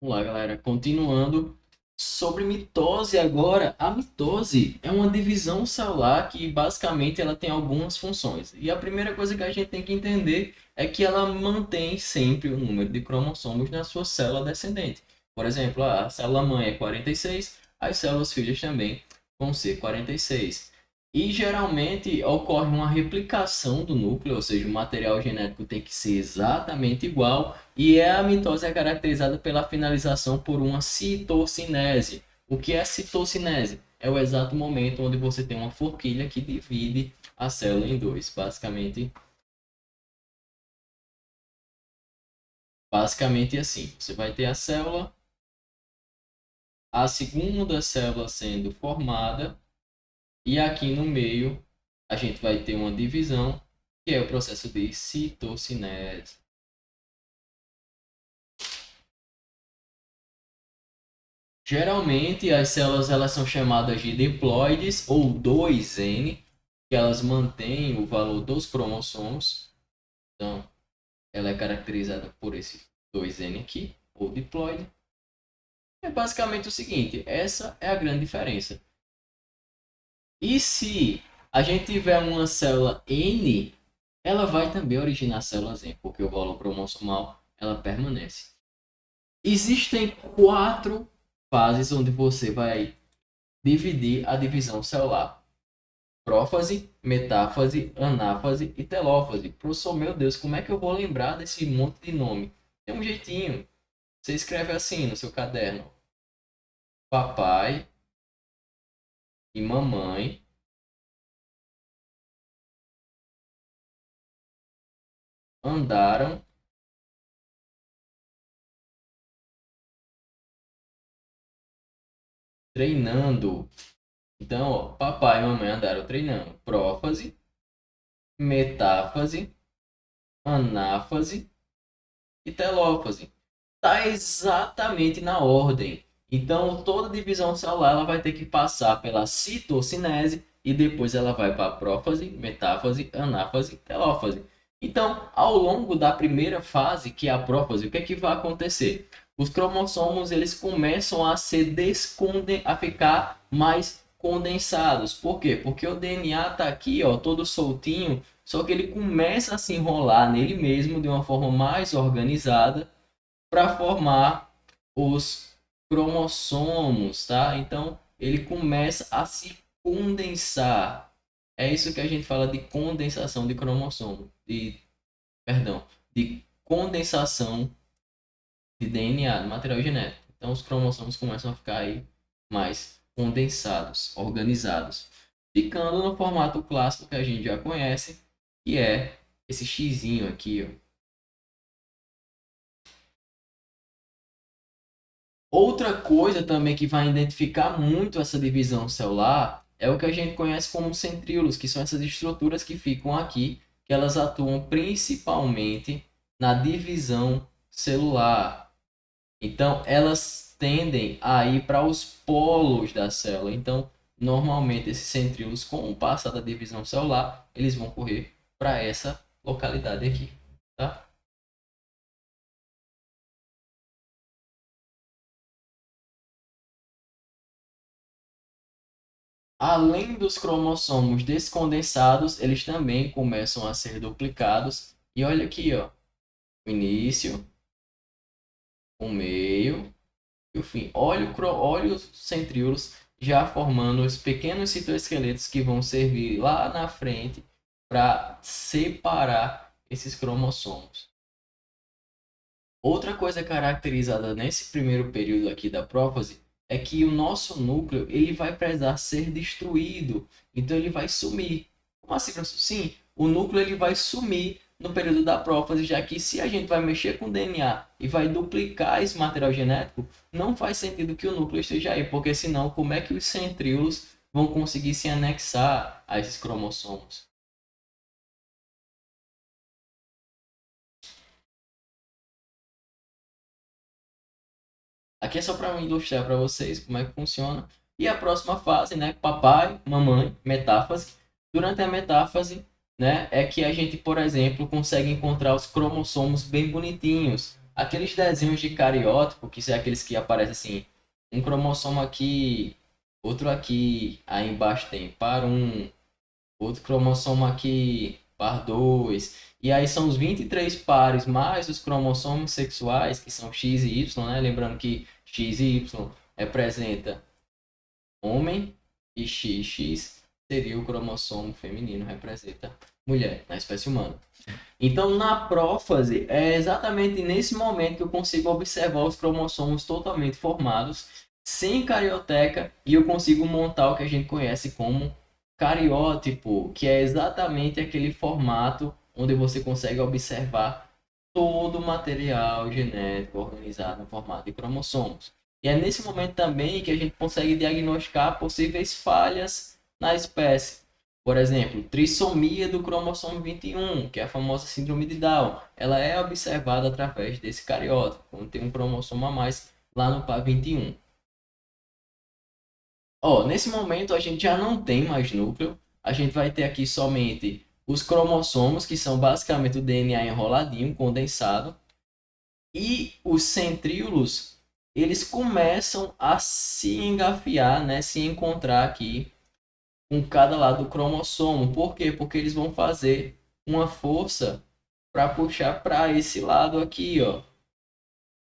Vamos lá, galera. Continuando sobre mitose agora. A mitose é uma divisão celular que basicamente ela tem algumas funções. E a primeira coisa que a gente tem que entender é que ela mantém sempre o número de cromossomos na sua célula descendente. Por exemplo, a célula mãe é 46, as células filhas também vão ser 46. E geralmente ocorre uma replicação do núcleo, ou seja, o material genético tem que ser exatamente igual a mitose é caracterizada pela finalização por uma citocinese. O que é citocinese? É o exato momento onde você tem uma forquilha que divide a célula em dois. Basicamente assim. Você vai ter a célula, a segunda célula sendo formada, e aqui no meio a gente vai ter uma divisão, que é o processo de citocinese. Geralmente as células elas são chamadas de diploides ou 2N, que elas mantêm o valor dos cromossomos. Então, ela é caracterizada por esse 2N aqui, ou diploide. É basicamente o seguinte, essa é a grande diferença. E se a gente tiver uma célula N, ela vai também originar células N, porque o valor cromossomal ela permanece. Existem 4 fases onde você vai dividir a divisão celular: prófase, metáfase, anáfase e telófase. Professor, meu Deus, como é que eu vou lembrar desse monte de nome? Tem um jeitinho. Você escreve assim no seu caderno: papai e mamãe andaram treinando. Então, ó, papai e mamãe andaram treinando. Prófase, metáfase, anáfase e telófase. Está exatamente na ordem. Então, toda divisão celular ela vai ter que passar pela citocinese e depois ela vai para a prófase, metáfase, anáfase, telófase. Então, ao longo da primeira fase, que é a prófase, o que é que vai acontecer? Os cromossomos eles começam a a ficar mais condensados. Por quê? Porque o DNA está aqui, ó, todo soltinho, só que ele começa a se enrolar nele mesmo de uma forma mais organizada para formar os cromossomos, tá? Então, ele começa a se condensar. É isso que a gente fala de condensação de cromossomo, de condensação de DNA, de material genético. Então, os cromossomos começam a ficar aí mais condensados, organizados, ficando no formato clássico que a gente já conhece, que é esse xizinho aqui, ó. Outra coisa também que vai identificar muito essa divisão celular é o que a gente conhece como centríolos, que são essas estruturas que ficam aqui, que elas atuam principalmente na divisão celular. Então, elas tendem a ir para os polos da célula. Então, normalmente esses centríolos, com o passar da divisão celular, eles vão correr para essa localidade aqui, tá? Além dos cromossomos descondensados, eles também começam a ser duplicados. E olha aqui, ó, o início, o meio e o fim. Olha os centríolos já formando os pequenos citoesqueletos que vão servir lá na frente para separar esses cromossomos. Outra coisa caracterizada nesse primeiro período aqui da prófase é que o nosso núcleo ele vai precisar ser destruído, então ele vai sumir. Como assim, professor? Sim, o núcleo ele vai sumir no período da prófase, já que se a gente vai mexer com o DNA e vai duplicar esse material genético, não faz sentido que o núcleo esteja aí, porque senão como é que os centríolos vão conseguir se anexar a esses cromossomos? Aqui é só para ilustrar para vocês como é que funciona. E a próxima fase, né, papai, mamãe, metáfase. Durante a metáfase, né, é que a gente, por exemplo, consegue encontrar os cromossomos bem bonitinhos. aqueles desenhos de cariótipo, que são aqueles que aparecem assim, um cromossomo aqui, outro aqui, aí embaixo tem par 1, outro cromossomo aqui, par 2, e aí são os 23 pares mais os cromossomos sexuais, que são X e Y, né? Lembrando que X e Y representa homem e XX seria o cromossomo feminino, representa mulher na espécie humana. Então, na prófase, é exatamente nesse momento que eu consigo observar os cromossomos totalmente formados, sem carioteca, e eu consigo montar o que a gente conhece como cariótipo, que é exatamente aquele formato onde você consegue observar todo o material genético organizado no formato de cromossomos. E é nesse momento também que a gente consegue diagnosticar possíveis falhas na espécie. Por exemplo, trissomia do cromossomo 21, que é a famosa síndrome de Down. Ela é observada através desse cariótipo, quando tem um cromossomo a mais lá no par 21. Nesse momento a gente já não tem mais núcleo. A gente vai ter aqui somente os cromossomos, que são basicamente o DNA enroladinho, condensado. E os centríolos, eles começam a se engafiar, né, se encontrar aqui com cada lado do cromossomo. Por quê? Porque eles vão fazer uma força para puxar para esse lado aqui, ó.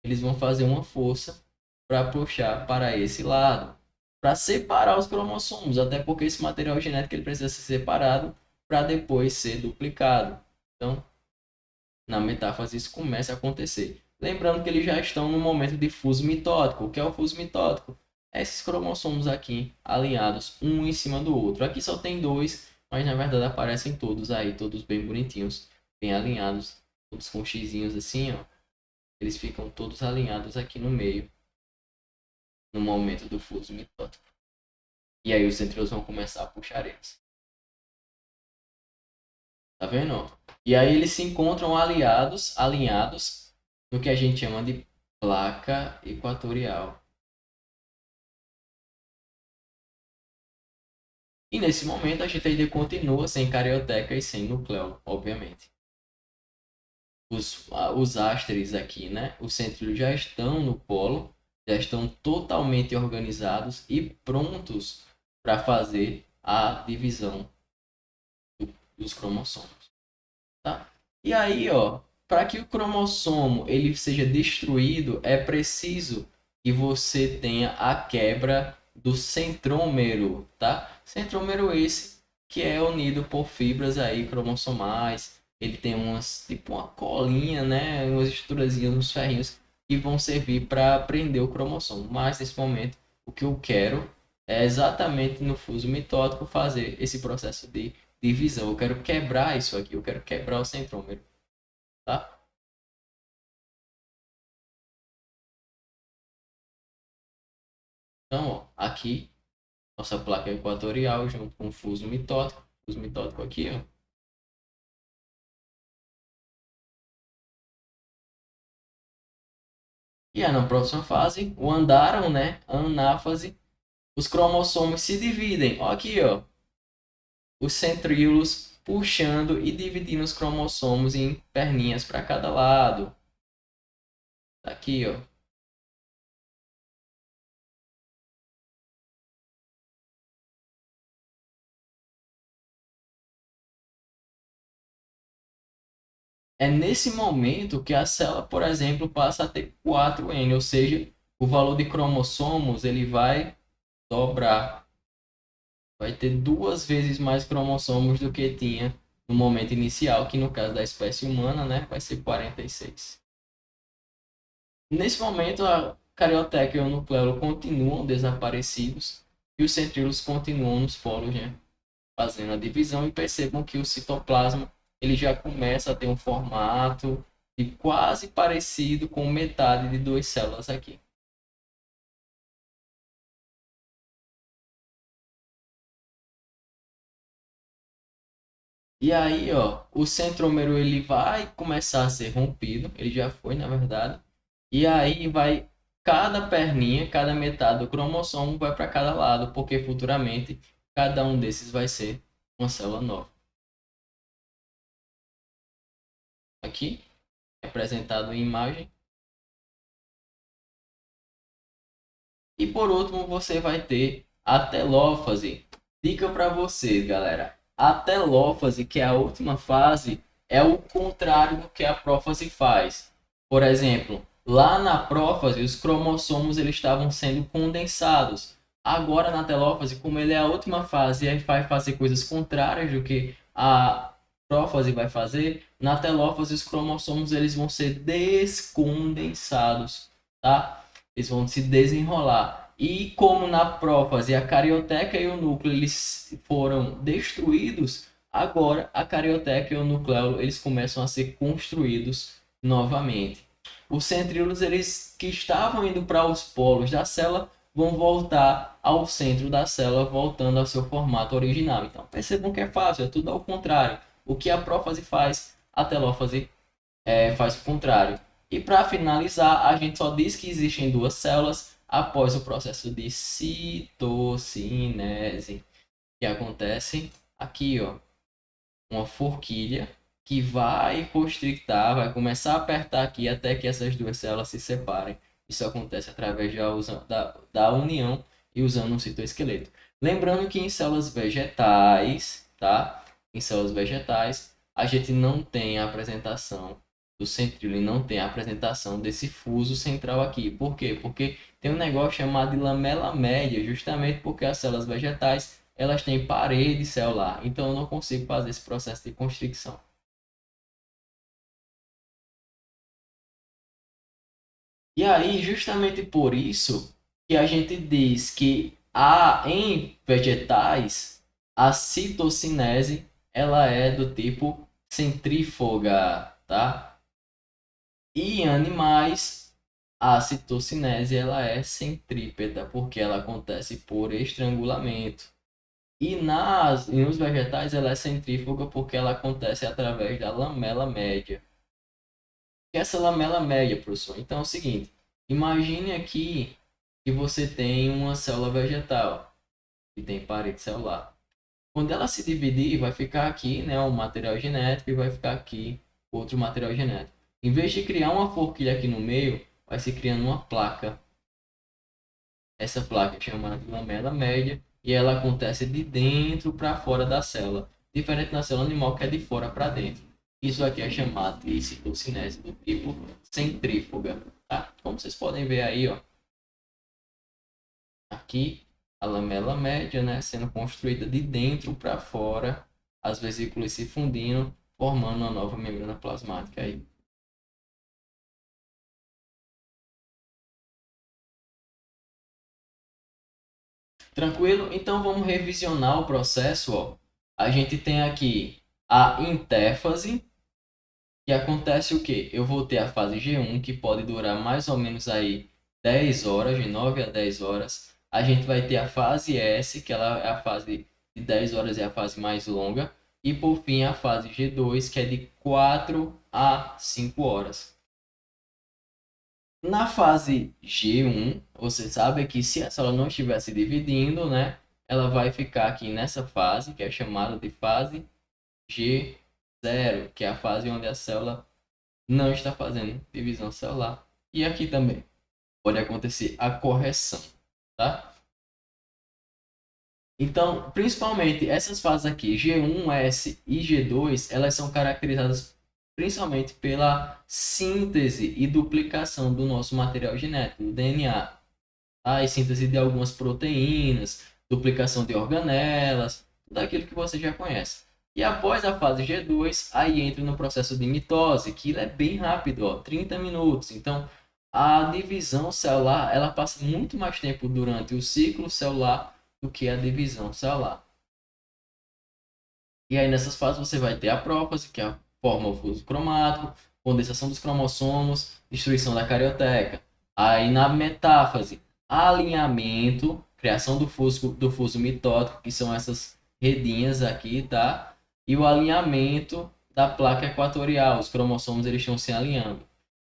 Eles vão fazer uma força para puxar para esse lado, para separar os cromossomos, até porque esse material genético ele precisa ser separado para depois ser duplicado. Então, na metáfase isso começa a acontecer. Lembrando que eles já estão no momento de fuso mitótico. O que é o fuso mitótico? É esses cromossomos aqui alinhados um em cima do outro. Aqui só tem dois, mas na verdade aparecem todos aí, todos bem bonitinhos, bem alinhados, todos com xizinhos assim, ó. Eles ficam todos alinhados aqui no meio, no momento do fuso mitótico. E aí os centríolos vão começar a puxar eles. Tá vendo? E aí eles se encontram alinhados no que a gente chama de placa equatorial. E nesse momento a gente ainda continua sem carioteca e sem núcleo, obviamente. Os ásteres aqui, né? Os centríolos já estão no polo, já estão totalmente organizados e prontos para fazer a divisão dos cromossomos, tá? E aí, ó, para que o cromossomo ele seja destruído, é preciso que você tenha a quebra do centrômero, tá? Centrômero esse que é unido por fibras aí cromossomais. Ele tem umas tipo uma colinha, né, umas estruturazinhas, uns ferrinhos que vão servir para prender o cromossomo. Mas nesse momento, o que eu quero é exatamente no fuso mitótico fazer esse processo de divisão. Eu quero quebrar isso aqui, eu quero quebrar o centrômero, tá? Então, ó, aqui, nossa placa equatorial junto com o fuso mitótico aqui, ó. E aí, na próxima fase, o andaram, né, a anáfase, os cromossomos se dividem. Ó, aqui, ó, os centríolos puxando e dividindo os cromossomos em perninhas para cada lado. Tá aqui, ó. É nesse momento que a célula, por exemplo, passa a ter 4N, ou seja, o valor de cromossomos ele vai dobrar. Vai ter 2 vezes mais cromossomos do que tinha no momento inicial, que no caso da espécie humana, né, vai ser 46. Nesse momento, a carioteca e o nucleolo continuam desaparecidos e os centríolos continuam nos polos, né, fazendo a divisão, e percebam que o citoplasma ele já começa a ter um formato de quase parecido com metade de duas células aqui. E aí, ó, o centrômero ele vai começar a ser rompido, ele já foi, na verdade. E aí vai cada perninha, cada metade do cromossomo vai para cada lado, porque futuramente cada um desses vai ser uma célula nova. Aqui, representado em imagem, E por último, você vai ter a telófase. Dica para vocês, galera. A telófase, que é a última fase, é o contrário do que a prófase faz. Por exemplo, lá na prófase, os cromossomos eles estavam sendo condensados. Agora na telófase, como ele é a última fase e vai fazer coisas contrárias do que a prófase vai fazer, na telófase os cromossomos eles vão ser descondensados, tá? Eles vão se desenrolar. E como na prófase a carioteca e o núcleo eles foram destruídos, agora a carioteca e o nucleolo eles começam a ser construídos novamente. Os centríolos eles que estavam indo para os polos da célula vão voltar ao centro da célula, voltando ao seu formato original. Então percebam que é fácil, é tudo ao contrário. O que a prófase faz, a telófase faz o contrário. E para finalizar, a gente só diz que existem duas células após o processo de citocinese, que acontece aqui, ó, uma forquilha que vai constrictar, vai começar a apertar aqui até que essas duas células se separem. Isso acontece através da união e usando um citoesqueleto. Lembrando que em células vegetais, tá? Em células vegetais, a gente não tem a apresentação do centríolo e não tem a apresentação desse fuso central aqui. Por quê? Porque tem um negócio chamado de lamela média, justamente porque as células vegetais elas têm parede celular, então eu não consigo fazer esse processo de constricção. E aí, justamente por isso que a gente diz que em vegetais a citocinese ela é do tipo centrífuga, tá? E em animais a citocinese ela é centrípeta porque ela acontece por estrangulamento. E nos vegetais ela é centrífuga porque ela acontece através da lamela média. Que é essa lamela média, professor? Então é o seguinte, imagine aqui que você tem uma célula vegetal que tem parede celular. Quando ela se dividir, vai ficar aqui, né, um material genético e vai ficar aqui outro material genético. Em vez de criar uma forquilha aqui no meio, vai se criando uma placa. Essa placa é chamada de lamela média e ela acontece de dentro para fora da célula, diferente da célula animal que é de fora para dentro. Isso aqui é chamado de citocinese do tipo centrífuga, tá? Como vocês podem ver aí, ó, aqui a lamela média, né, sendo construída de dentro para fora, as vesículas se fundindo, formando uma nova membrana plasmática aí. Tranquilo? Então vamos revisionar o processo, ó. A gente tem aqui a interfase, que acontece o quê? Eu vou ter a fase G1, que pode durar mais ou menos aí 10 horas, de 9 a 10 horas. A gente vai ter a fase S, que ela é a fase de 10 horas, é a fase mais longa. E por fim a fase G2, que é de 4 a 5 horas. Na fase G1, você sabe que se a célula não estiver se dividindo, né, ela vai ficar aqui nessa fase, que é chamada de fase G0, que é a fase onde a célula não está fazendo divisão celular. E aqui também pode acontecer a correção, tá? Então, principalmente essas fases aqui, G1, S e G2, elas são caracterizadas principalmente pela síntese e duplicação do nosso material genético, do DNA. Tá? E síntese de algumas proteínas, duplicação de organelas, tudo aquilo que você já conhece. E após a fase G2, aí entra no processo de mitose, que é bem rápido, ó, 30 minutos. Então, a divisão celular, ela passa muito mais tempo durante o ciclo celular do que a divisão celular. E aí nessas fases você vai ter a prófase, que é a forma o fuso cromático, condensação dos cromossomos, destruição da carioteca. Aí na metáfase, alinhamento, criação do fuso mitótico, que são essas redinhas aqui, tá? E o alinhamento da placa equatorial, os cromossomos eles estão se alinhando.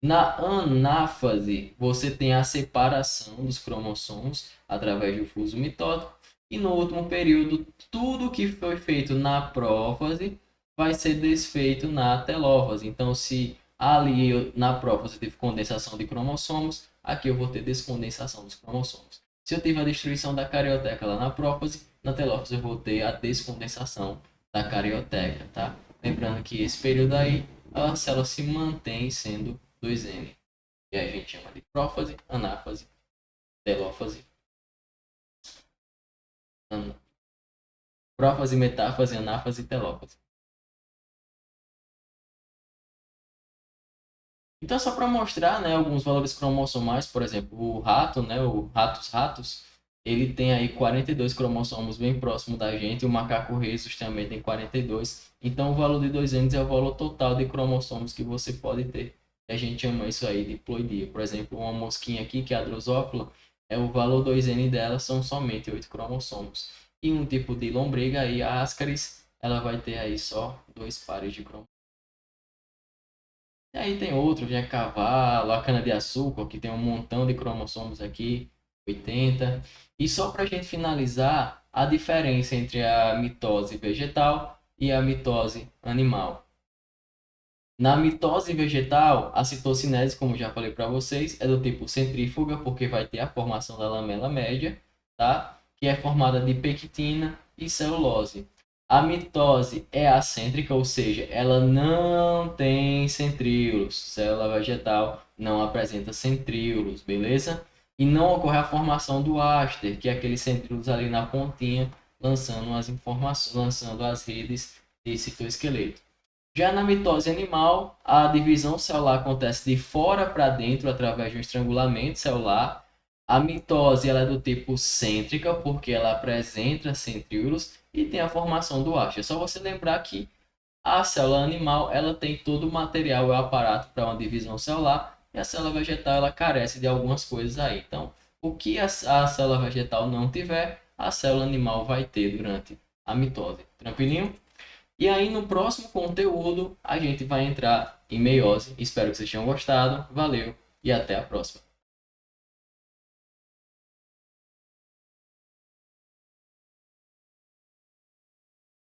Na anáfase, você tem a separação dos cromossomos através do fuso mitótico. E no último período, tudo que foi feito na prófase vai ser desfeito na telófase. Então, se ali na prófase teve condensação de cromossomos, aqui eu vou ter descondensação dos cromossomos. Se eu tive a destruição da carioteca lá na prófase, na telófase eu vou ter a descondensação da carioteca, tá? Lembrando que esse período aí, a célula se mantém sendo 2N. E aí a gente chama de prófase, anáfase, telófase, prófase, metáfase, anáfase e telófase. Então, só para mostrar, né, alguns valores cromossomais, por exemplo, o rato, né, o ratos, ele tem aí 42 cromossomos bem próximo da gente, o macaco rhesus também tem 42. Então, o valor de 2N é o valor total de cromossomos que você pode ter. E a gente chama isso aí de ploidia. Por exemplo, uma mosquinha aqui, que é a Drosophila, o valor 2N dela são somente 8 cromossomos. E um tipo de lombriga aí, a Ascaris, ela vai ter aí só 2 pares de cromossomos. E aí tem outros, né? Cavalo, a cana-de-açúcar, que tem um montão de cromossomos aqui, 80. E só para a gente finalizar, a diferença entre a mitose vegetal e a mitose animal. Na mitose vegetal, a citocinese, como já falei para vocês, é do tipo centrífuga, porque vai ter a formação da lamela média, tá? Que é formada de pectina e celulose. A mitose é acêntrica, ou seja, ela não tem centríolos. Célula vegetal não apresenta centríolos, beleza? E não ocorre a formação do áster, que é aqueles centríolos ali na pontinha, lançando as informações, lançando as redes de citoesqueleto. Já na mitose animal, a divisão celular acontece de fora para dentro através de um estrangulamento celular. A mitose ela é do tipo cêntrica, porque ela apresenta centríolos e tem a formação do haste. É só você lembrar que a célula animal ela tem todo o material e o aparato para uma divisão celular, e a célula vegetal ela carece de algumas coisas aí. Então, o que a célula vegetal não tiver, a célula animal vai ter durante a mitose. Tranquilinho? E aí no próximo conteúdo a gente vai entrar em meiose. Espero que vocês tenham gostado. Valeu e até a próxima.